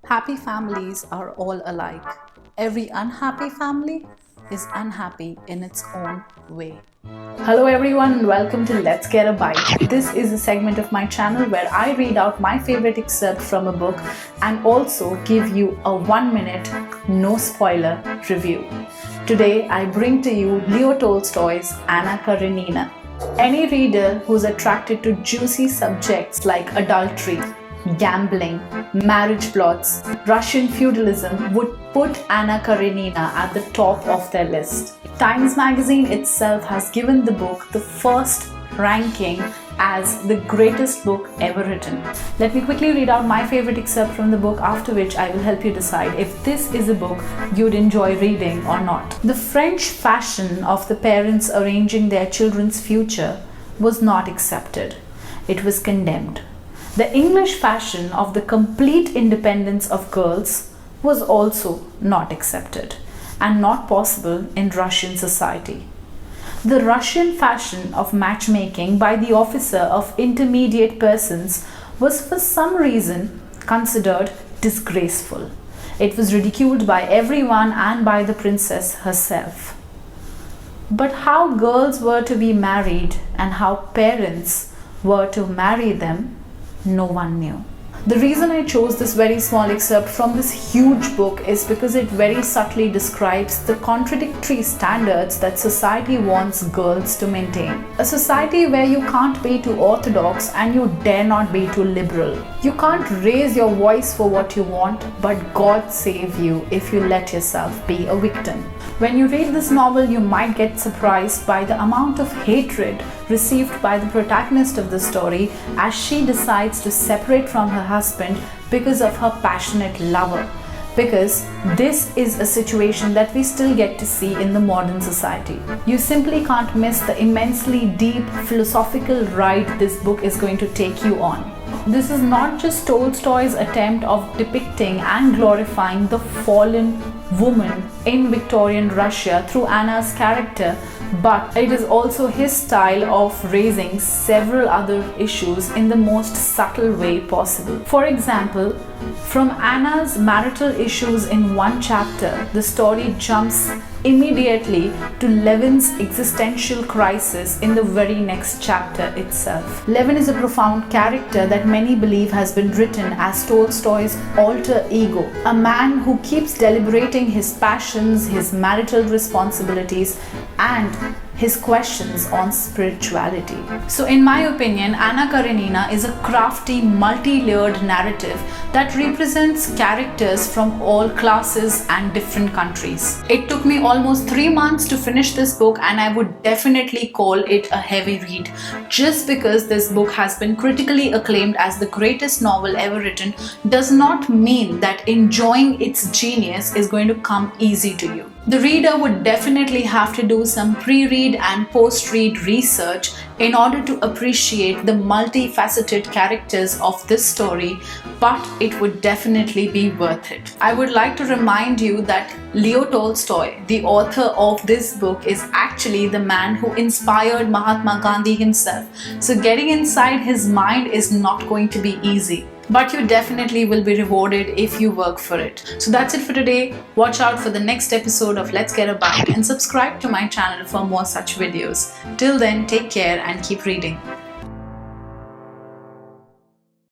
Happy families are all alike. Every unhappy family is unhappy in its own way. Hello everyone and welcome to Let's Get a Bite. This is a segment of my channel where I read out my favorite excerpt from a book and also give you a 1-minute, no spoiler review. Today I bring to you Leo Tolstoy's Anna Karenina. Any reader who's attracted to juicy subjects like adultery, gambling, marriage plots, Russian feudalism would put Anna Karenina at the top of their list. Times magazine itself has given the book the first ranking as the greatest book ever written. Let me quickly read out my favorite excerpt from the book, after which I will help you decide if this is a book you'd enjoy reading or not. The French fashion of the parents arranging their children's future was not accepted. It was condemned. The English fashion of the complete independence of girls was also not accepted and not possible in Russian society. The Russian fashion of matchmaking by the officer of intermediate persons was for some reason considered disgraceful. It was ridiculed by everyone and by the princess herself. But how girls were to be married and how parents were to marry them, no one knew. The reason I chose this very small excerpt from this huge book is because it very subtly describes the contradictory standards that society wants girls to maintain. A society where you can't be too orthodox and you dare not be too liberal. You can't raise your voice for what you want, but God save you if you let yourself be a victim. When you read this novel, you might get surprised by the amount of hatred received by the protagonist of the story as she decides to separate from her husband because of her passionate lover. Because this is a situation that we still get to see in the modern society. You simply can't miss the immensely deep philosophical ride this book is going to take you on. This is not just Tolstoy's attempt of depicting and glorifying the fallen woman in Victorian Russia through Anna's character, but it is also his style of raising several other issues in the most subtle way possible. For example, from Anna's marital issues in one chapter, the story jumps immediately to Levin's existential crisis in the very next chapter itself. Levin is a profound character that many believe has been written as Tolstoy's alter ego, a man who keeps deliberating his passions, his marital responsibilities, and his questions on spirituality. So in my opinion, Anna Karenina is a crafty, multi-layered narrative that represents characters from all classes and different countries. It took me almost 3 months to finish this book, and I would definitely call it a heavy read. Just because this book has been critically acclaimed as the greatest novel ever written does not mean that enjoying its genius is going to come easy to you. The reader would definitely have to do some pre-read and post-read research in order to appreciate the multi-faceted characters of this story, but it would definitely be worth it. I would like to remind you that Leo Tolstoy, the author of this book, is actually the man who inspired Mahatma Gandhi himself. So getting inside his mind is not going to be easy. But you definitely will be rewarded if you work for it. So that's it for today. Watch out for the next episode of Let's Get a Bite and subscribe to my channel for more such videos. Till then, take care and keep reading.